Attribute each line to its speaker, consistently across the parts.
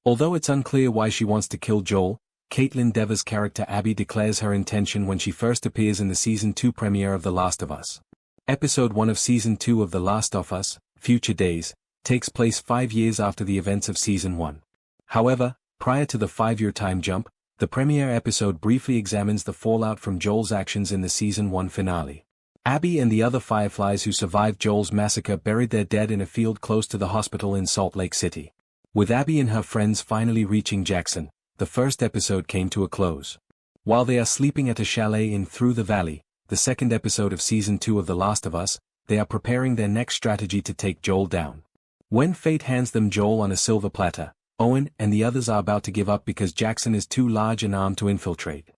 Speaker 1: Although it's unclear why she wants to kill Joel, Kaitlyn Dever's character Abby declares her intention when she first appears in the Season 2 premiere of The Last of Us. Episode 1 of Season 2 of The Last of Us, Future Days, takes place 5 years after the events of Season 1. However, prior to the 5-year time jump, the premiere episode briefly examines the fallout from Joel's actions in the Season 1 finale. Abby and the other Fireflies who survived Joel's massacre buried their dead in a field close to the hospital in Salt Lake City. With Abby and her friends finally reaching Jackson, the first episode came to a close. While they are sleeping at a chalet in Through the Valley, the second episode of Season 2 of The Last of Us, they are preparing their next strategy to take Joel down. When fate hands them Joel on a silver platter, Owen and the others are about to give up because Jackson is too large and armed to infiltrate.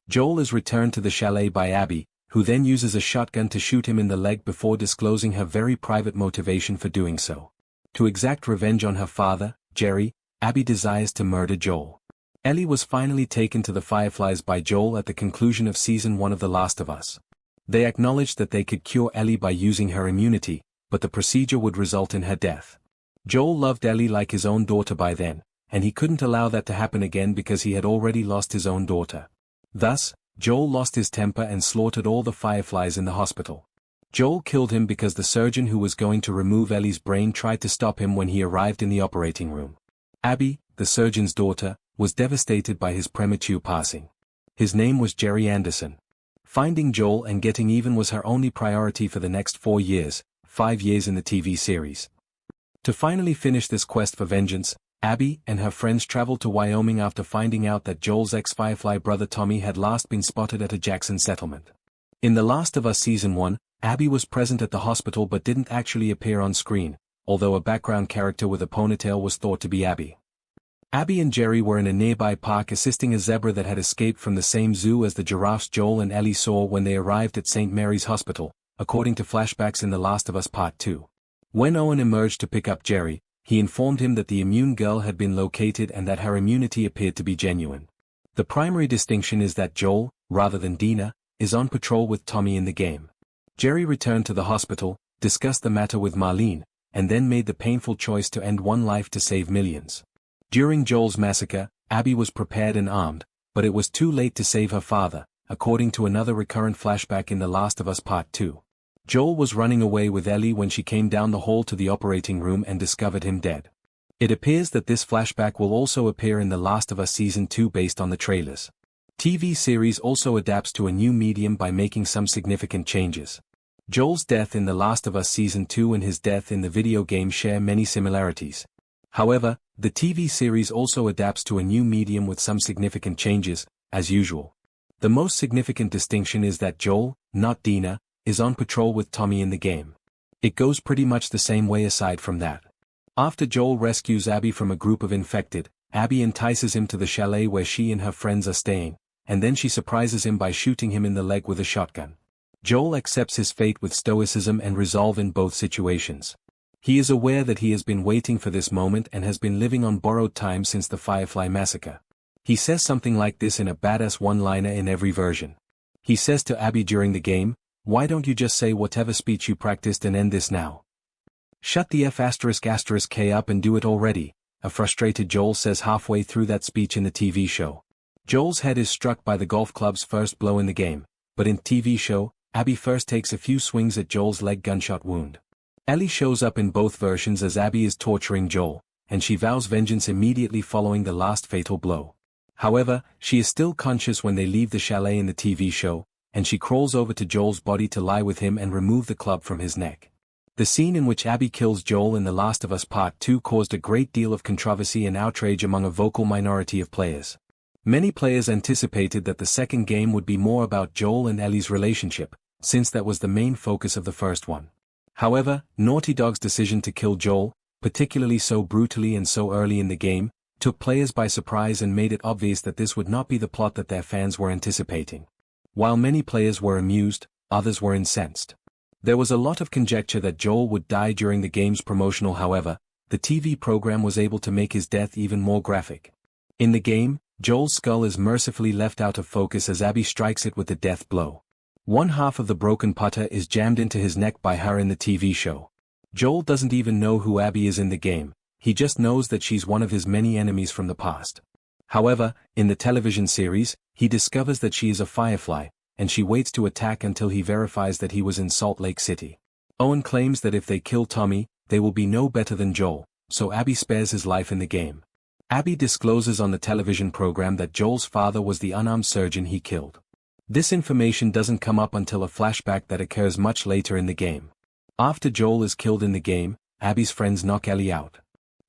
Speaker 1: Joel is returned to the chalet by Abby, who then uses a shotgun to shoot him in the leg before disclosing her very private motivation for doing so. To exact revenge on her father, Jerry, Abby desires to murder Joel. Ellie was finally taken to the Fireflies by Joel at the conclusion of Season 1 of The Last of Us. They acknowledged that they could cure Ellie by using her immunity, but the procedure would result in her death. Joel loved Ellie like his own daughter by then, and he couldn't allow that to happen again because he had already lost his own daughter. Thus, Joel lost his temper and slaughtered all the Fireflies in the hospital. Joel killed him because the surgeon who was going to remove Ellie's brain tried to stop him when he arrived in the operating room. Abby, the surgeon's daughter, was devastated by his premature passing. His name was Jerry Anderson. Finding Joel and getting even was her only priority for the next 4 years, 5 years in the TV series. To finally finish this quest for vengeance, Abby and her friends traveled to Wyoming after finding out that Joel's ex-Firefly brother Tommy had last been spotted at a Jackson settlement. In The Last of Us Season 1, Abby was present at the hospital but didn't actually appear on screen, although a background character with a ponytail was thought to be Abby. Abby and Jerry were in a nearby park assisting a zebra that had escaped from the same zoo as the giraffes Joel and Ellie saw when they arrived at St. Mary's Hospital, according to flashbacks in The Last of Us Part 2. When Owen emerged to pick up Jerry, he informed him that the immune girl had been located and that her immunity appeared to be genuine. The primary distinction is that Joel, rather than Dina, is on patrol with Tommy in the game. Jerry returned to the hospital, discussed the matter with Marlene, and then made the painful choice to end one life to save millions. During Joel's massacre, Abby was prepared and armed, but it was too late to save her father, according to another recurrent flashback in The Last of Us Part 2. Joel was running away with Ellie when she came down the hall to the operating room and discovered him dead. It appears that this flashback will also appear in The Last of Us Season 2 based on the trailers. TV series also adapts to a new medium by making some significant changes. Joel's death in The Last of Us Season 2 and his death in the video game share many similarities. However, the TV series also adapts to a new medium with some significant changes, as usual. The most significant distinction is that Joel, not Dina, is on patrol with Tommy in the game. It goes pretty much the same way aside from that. After Joel rescues Abby from a group of infected, Abby entices him to the chalet where she and her friends are staying, and then she surprises him by shooting him in the leg with a shotgun. Joel accepts his fate with stoicism and resolve in both situations. He is aware that he has been waiting for this moment and has been living on borrowed time since the Firefly massacre. He says something like this in a badass one-liner in every version. He says to Abby during the game, "Why don't you just say whatever speech you practiced and end this now? Shut the F***K up and do it already," a frustrated Joel says halfway through that speech in the TV show. Joel's head is struck by the golf club's first blow in the game, but in TV show, Abby first takes a few swings at Joel's leg gunshot wound. Ellie shows up in both versions as Abby is torturing Joel, and she vows vengeance immediately following the last fatal blow. However, she is still conscious when they leave the chalet in the TV show, and she crawls over to Joel's body to lie with him and remove the club from his neck. The scene in which Abby kills Joel in The Last of Us Part 2 caused a great deal of controversy and outrage among a vocal minority of players. Many players anticipated that the second game would be more about Joel and Ellie's relationship, since that was the main focus of the first one. However, Naughty Dog's decision to kill Joel, particularly so brutally and so early in the game, took players by surprise and made it obvious that this would not be the plot that their fans were anticipating. While many players were amused, others were incensed. There was a lot of conjecture that Joel would die during the game's promotional. However, the TV program was able to make his death even more graphic. In the game, Joel's skull is mercifully left out of focus as Abby strikes it with the death blow. One half of the broken putter is jammed into his neck by her in the TV show. Joel doesn't even know who Abby is in the game, he just knows that she's one of his many enemies from the past. However, in the television series, he discovers that she is a Firefly, and she waits to attack until he verifies that he was in Salt Lake City. Owen claims that if they kill Tommy, they will be no better than Joel, so Abby spares his life in the game. Abby discloses on the television program that Joel's father was the unarmed surgeon he killed. This information doesn't come up until a flashback that occurs much later in the game. After Joel is killed in the game, Abby's friends knock Ellie out.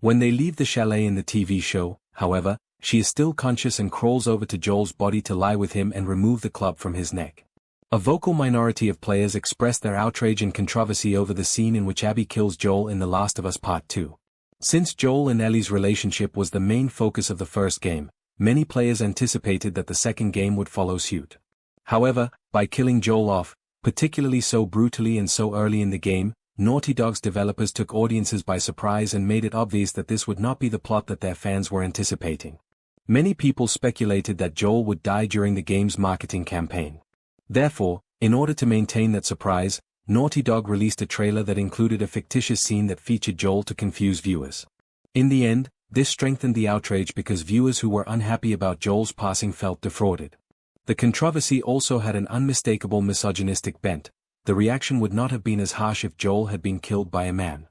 Speaker 1: When they leave the chalet in the TV show, however, she is still conscious and crawls over to Joel's body to lie with him and remove the club from his neck. A vocal minority of players expressed their outrage and controversy over the scene in which Abby kills Joel in The Last of Us Part 2. Since Joel and Ellie's relationship was the main focus of the first game, many players anticipated that the second game would follow suit. However, by killing Joel off, particularly so brutally and so early in the game, Naughty Dog's developers took audiences by surprise and made it obvious that this would not be the plot that their fans were anticipating. Many people speculated that Joel would die during the game's marketing campaign. Therefore, in order to maintain that surprise, Naughty Dog released a trailer that included a fictitious scene that featured Joel to confuse viewers. In the end, this strengthened the outrage because viewers who were unhappy about Joel's passing felt defrauded. The controversy also had an unmistakable misogynistic bent. The reaction would not have been as harsh if Joel had been killed by a man.